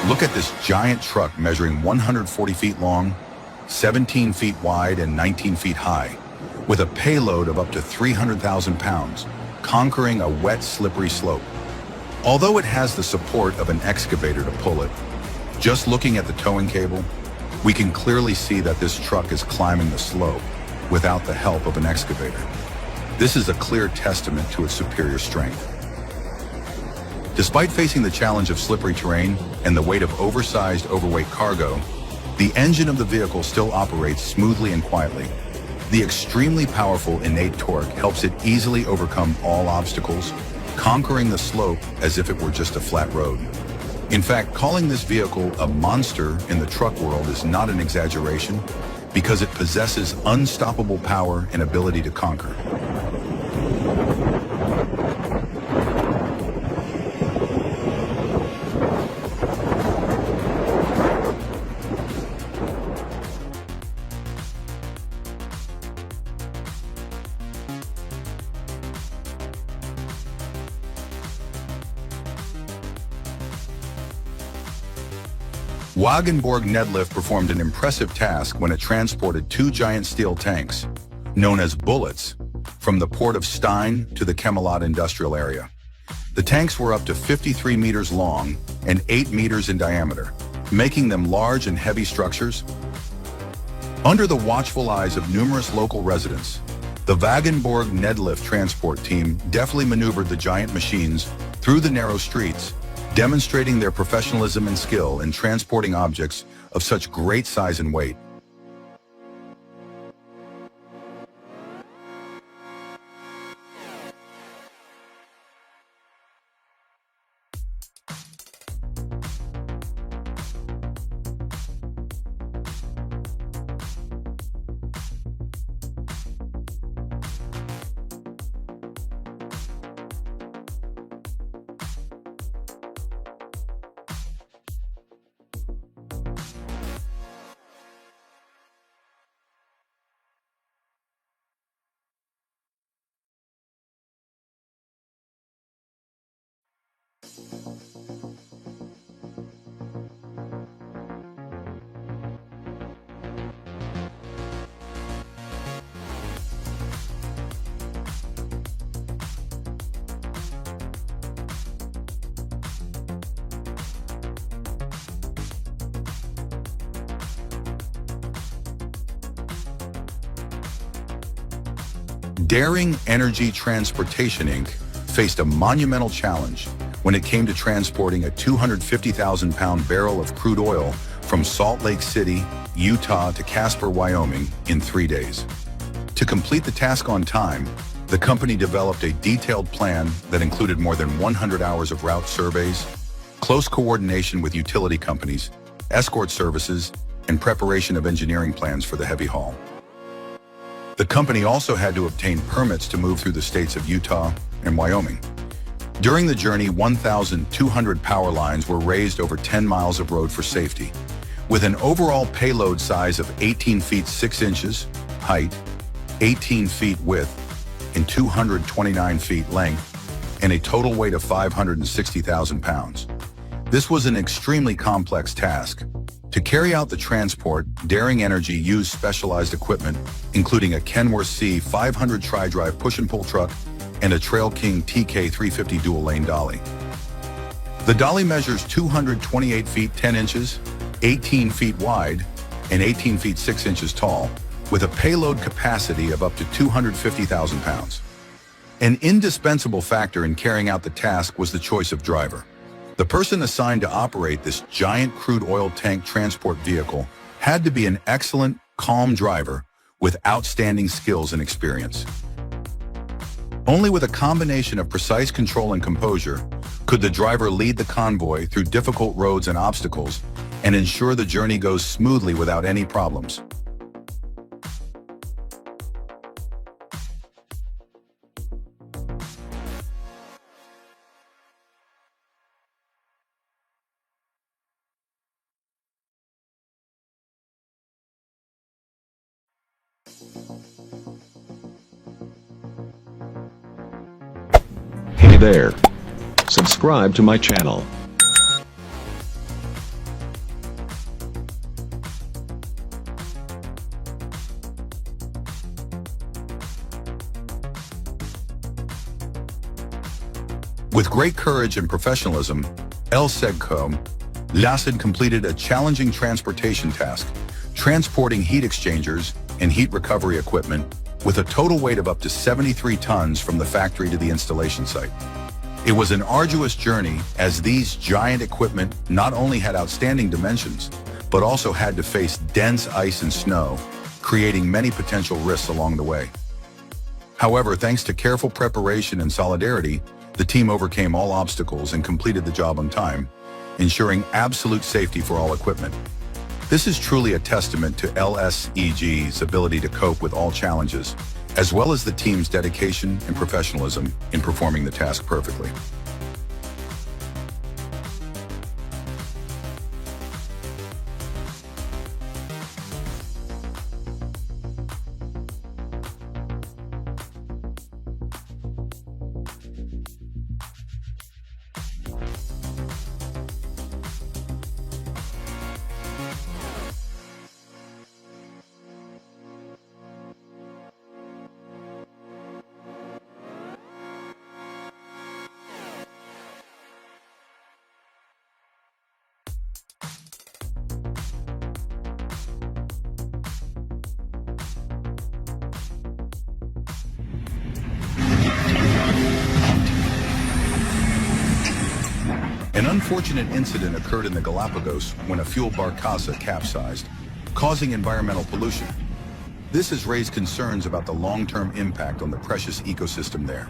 Look at this giant truck measuring 140 feet long, 17 feet wide, and 19 feet high, with a payload of up to 300,000 pounds, conquering a wet, slippery slope. Although it has the support of an excavator to pull it, just looking at the towing cable, we can clearly see that this truck is climbing the slope without the help of an excavator. This is a clear testament to its superior strength. Despite facing the challenge of slippery terrain and the weight of oversized, overweight cargo, the engine of the vehicle still operates smoothly and quietly. The extremely powerful innate torque helps it easily overcome all obstacles, conquering the slope as if it were just a flat road. In fact, calling this vehicle a monster in the truck world is not an exaggeration, because it possesses unstoppable power and ability to conquer. Wagenborg Nedlift performed an impressive task when it transported two giant steel tanks, known as bullets, from the port of Stein to the Camelot industrial area. The tanks were up to 53 meters long and 8 meters in diameter, making them large and heavy structures. Under the watchful eyes of numerous local residents, the Wagenborg Nedlift transport team deftly maneuvered the giant machines through the narrow streets, demonstrating their professionalism and skill in transporting objects of such great size and weight. Daring Energy Transportation Inc. faced a monumental challenge when it came to transporting a 250,000-pound barrel of crude oil from Salt Lake City, Utah to Casper, Wyoming in 3 days. To complete the task on time, the company developed a detailed plan that included more than 100 hours of route surveys, close coordination with utility companies, escort services, and preparation of engineering plans for the heavy haul. The company also had to obtain permits to move through the states of Utah and Wyoming. During the journey, 1,200 power lines were raised over 10 miles of road for safety. With an overall payload size of 18 feet 6 inches height, 18 feet width, and 229 feet length, and a total weight of 560,000 pounds. This was an extremely complex task. To carry out the transport, Daring Energy used specialized equipment, including a Kenworth C 500 tri-drive push-and-pull truck and a Trail King TK 350 dual-lane dolly. The dolly measures 228 feet 10 inches, 18 feet wide, and 18 feet 6 inches tall, with a payload capacity of up to 250,000 pounds. An indispensable factor in carrying out the task was the choice of driver. The person assigned to operate this giant crude oil tank transport vehicle had to be an excellent, calm driver with outstanding skills and experience. Only with a combination of precise control and composure could the driver lead the convoy through difficult roads and obstacles and ensure the journey goes smoothly without any problems. Hey there. Subscribe to my channel. With great courage and professionalism, El Segco Lassen completed a challenging transportation task, transporting heat exchangers and heat recovery equipment with a total weight of up to 73 tons from the factory to the installation site. It was an arduous journey as these giant equipment not only had outstanding dimensions, but also had to face dense ice and snow, creating many potential risks along the way. However, thanks to careful preparation and solidarity, the team overcame all obstacles and completed the job on time, ensuring absolute safety for all equipment. This is truly a testament to LSEG's ability to cope with all challenges, as well as the team's dedication and professionalism in performing the task perfectly. An unfortunate incident occurred in the Galapagos when a fuel barcaza capsized, causing environmental pollution. This has raised concerns about the long-term impact on the precious ecosystem there.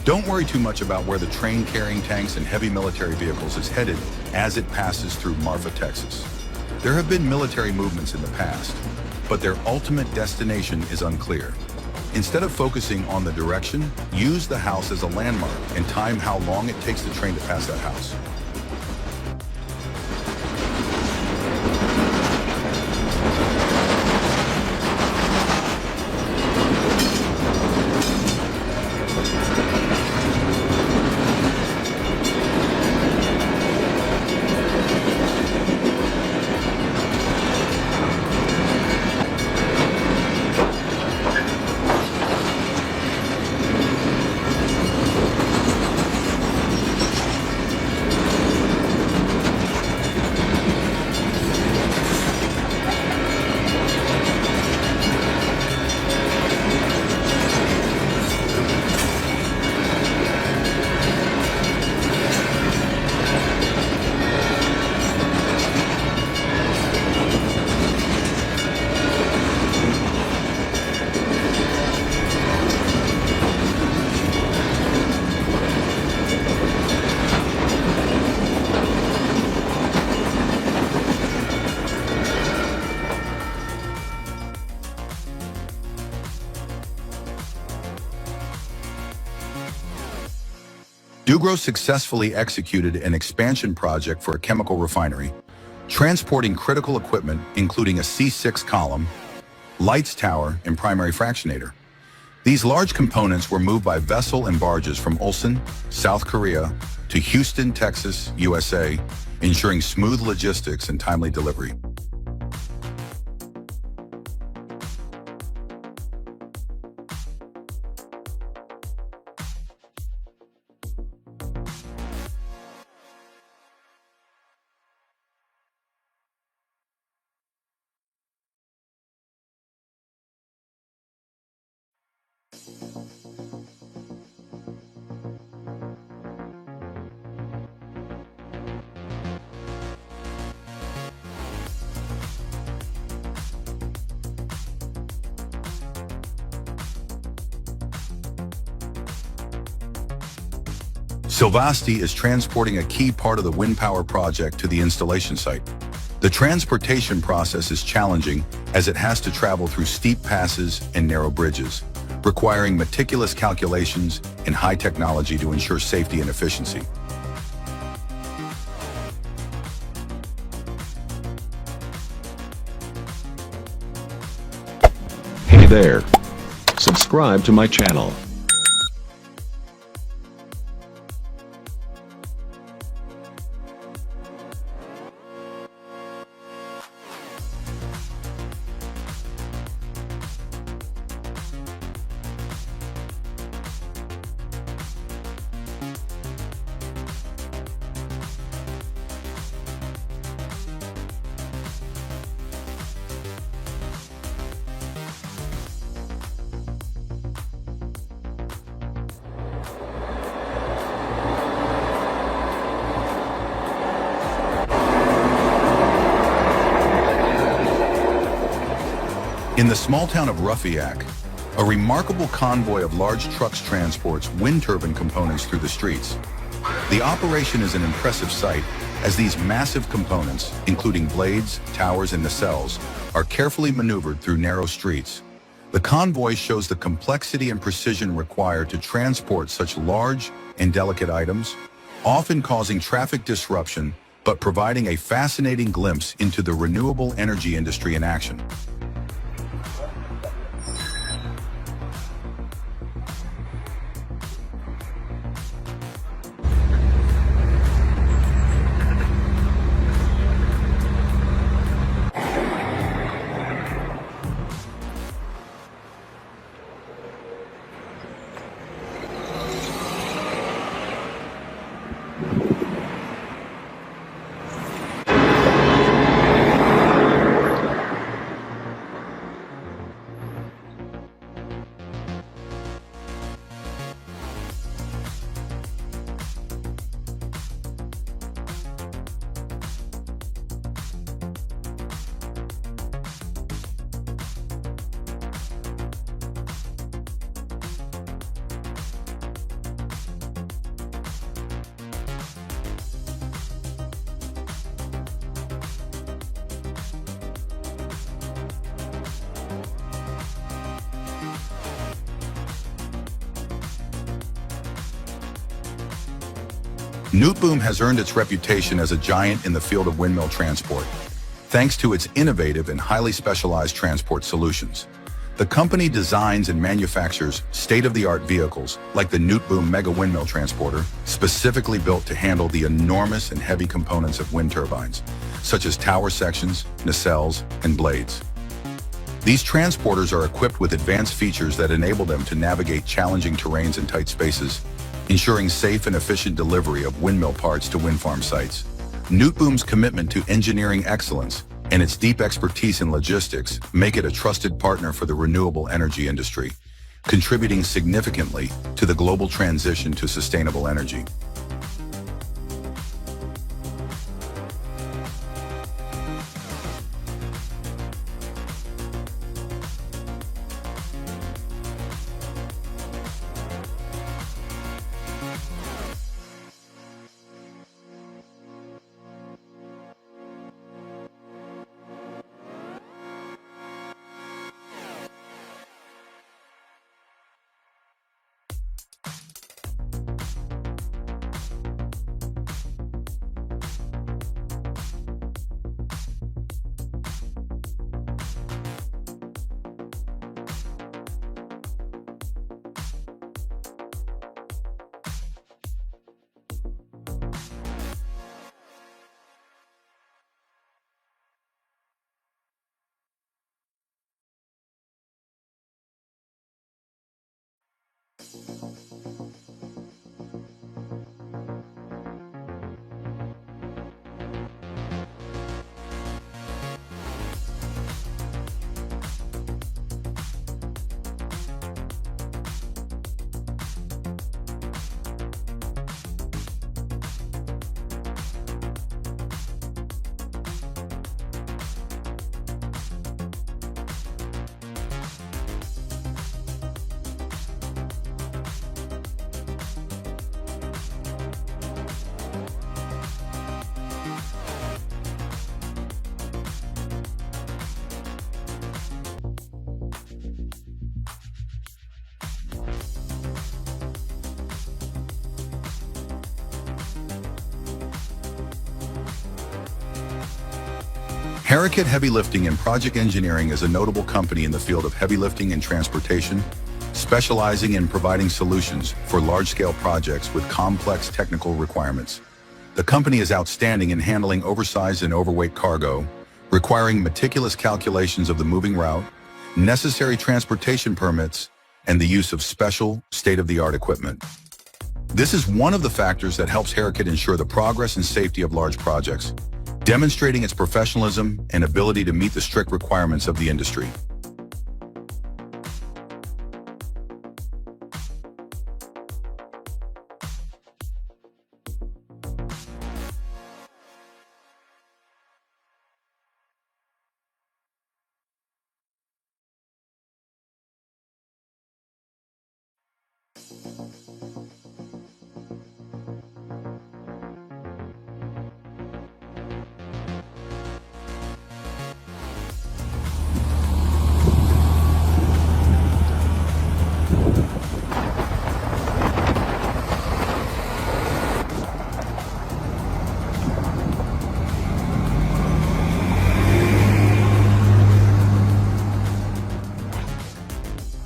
Don't worry too much about where the train carrying tanks and heavy military vehicles is headed as it passes through Marfa, Texas. There have been military movements in the past, but their ultimate destination is unclear. Instead of focusing on the direction, use the house as a landmark and time how long it takes the train to pass that house. Dugro successfully executed an expansion project for a chemical refinery, transporting critical equipment including a C6 column, lights tower, and primary fractionator. These large components were moved by vessel and barges from Ulsan, South Korea, to Houston, Texas, USA, ensuring smooth logistics and timely delivery. Silvasti is transporting a key part of the wind power project to the installation site. The transportation process is challenging as it has to travel through steep passes and narrow bridges, requiring meticulous calculations and high technology to ensure safety and efficiency. Hey there. Subscribe to my channel. In the small town of Ruffiac, a remarkable convoy of large trucks transports wind turbine components through the streets. The operation is an impressive sight, as these massive components, including blades, towers, and nacelles, are carefully maneuvered through narrow streets. The convoy shows the complexity and precision required to transport such large and delicate items, often causing traffic disruption, but providing a fascinating glimpse into the renewable energy industry in action. Nootboom has earned its reputation as a giant in the field of windmill transport, thanks to its innovative and highly specialized transport solutions. The company designs and manufactures state-of-the-art vehicles like the Nootboom Mega Windmill Transporter, specifically built to handle the enormous and heavy components of wind turbines, such as tower sections, nacelles, and blades. These transporters are equipped with advanced features that enable them to navigate challenging terrains and tight spaces, ensuring safe and efficient delivery of windmill parts to wind farm sites. Nootboom's commitment to engineering excellence and its deep expertise in logistics make it a trusted partner for the renewable energy industry, contributing significantly to the global transition to sustainable energy. Harriket Heavy Lifting and Project Engineering is a notable company in the field of heavy lifting and transportation, specializing in providing solutions for large-scale projects with complex technical requirements. The company is outstanding in handling oversized and overweight cargo, requiring meticulous calculations of the moving route, necessary transportation permits, and the use of special, state-of-the-art equipment. This is one of the factors that helps Harriket ensure the progress and safety of large projects, demonstrating its professionalism and ability to meet the strict requirements of the industry.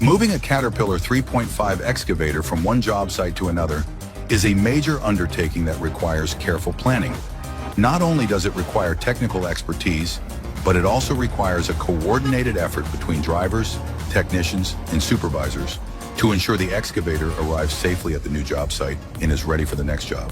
Moving a Caterpillar 3.5 excavator from one job site to another is a major undertaking that requires careful planning. Not only does it require technical expertise, but it also requires a coordinated effort between drivers, technicians, and supervisors to ensure the excavator arrives safely at the new job site and is ready for the next job.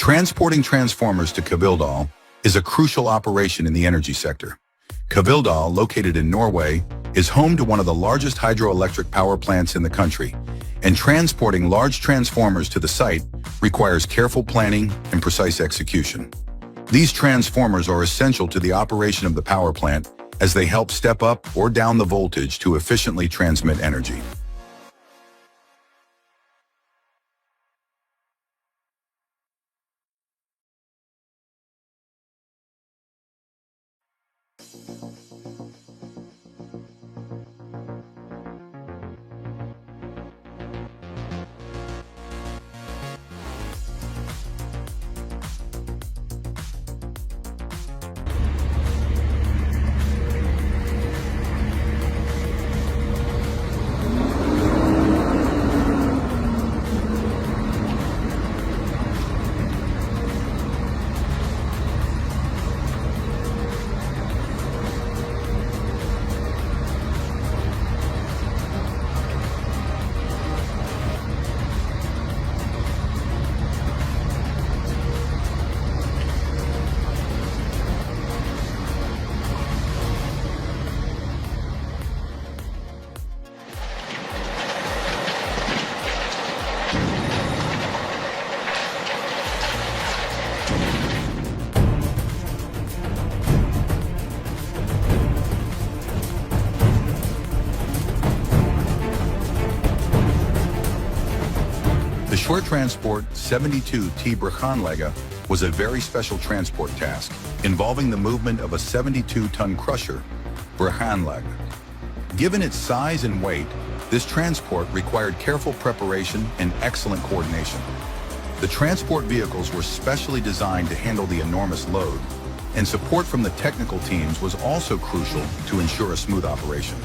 Transporting transformers to Kavildal is a crucial operation in the energy sector. Kavildal, located in Norway, is home to one of the largest hydroelectric power plants in the country, and transporting large transformers to the site requires careful planning and precise execution. These transformers are essential to the operation of the power plant as they help step up or down the voltage to efficiently transmit energy. The short transport 72T Brachanlega was a very special transport task involving the movement of a 72-ton crusher, Brachanlega. Given its size and weight, this transport required careful preparation and excellent coordination. The transport vehicles were specially designed to handle the enormous load, and support from the technical teams was also crucial to ensure a smooth operation.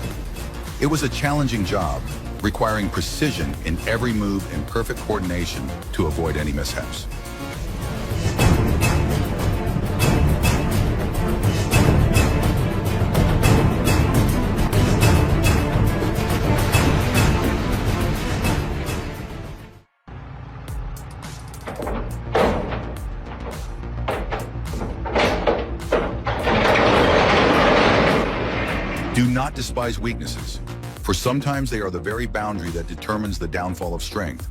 It was a challenging job, requiring precision in every move and perfect coordination to avoid any mishaps. Do not despise weaknesses, for sometimes they are the very boundary that determines the downfall of strength.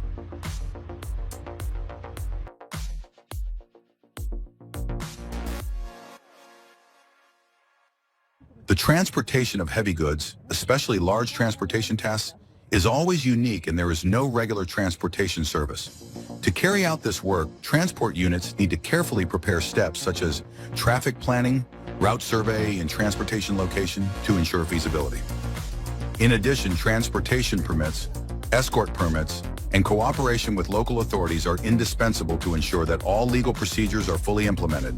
The transportation of heavy goods, especially large transportation tasks, is always unique and there is no regular transportation service. To carry out this work, transport units need to carefully prepare steps such as traffic planning, route survey, and transportation location to ensure feasibility. In addition, transportation permits, escort permits, and cooperation with local authorities are indispensable to ensure that all legal procedures are fully implemented.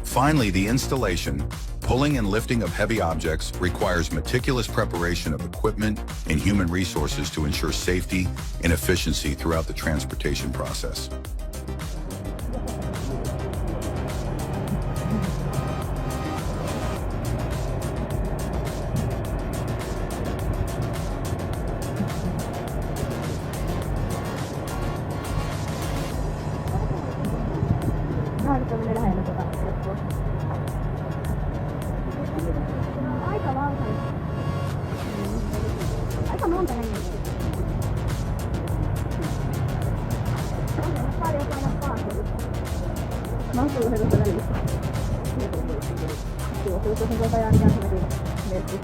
Finally, the installation, pulling and lifting of heavy objects requires meticulous preparation of equipment and human resources to ensure safety and efficiency throughout the transportation process. juoksutus on tuolta ja mitä se veti merkki.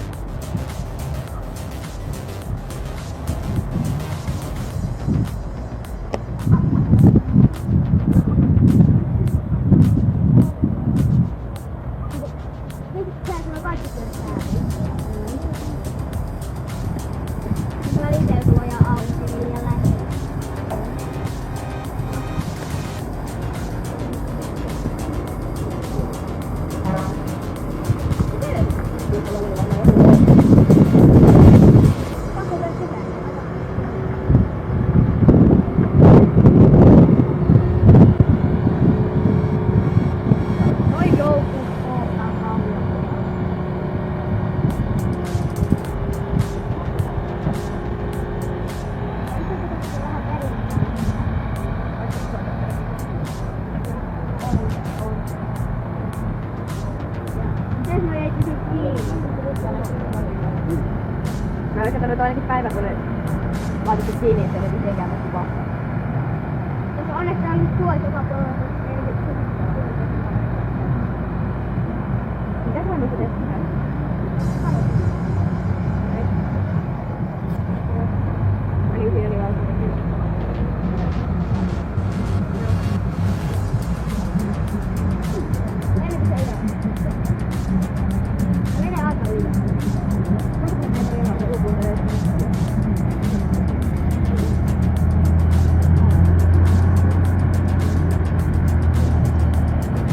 Mä olisin katsonut ainakin päivä, kun ne laitettu kiinni, ettei ne mitenkään päästy vastaan. Koska onneksi tää on nyt tuolla joka puolella. Mitä sä nyt teet?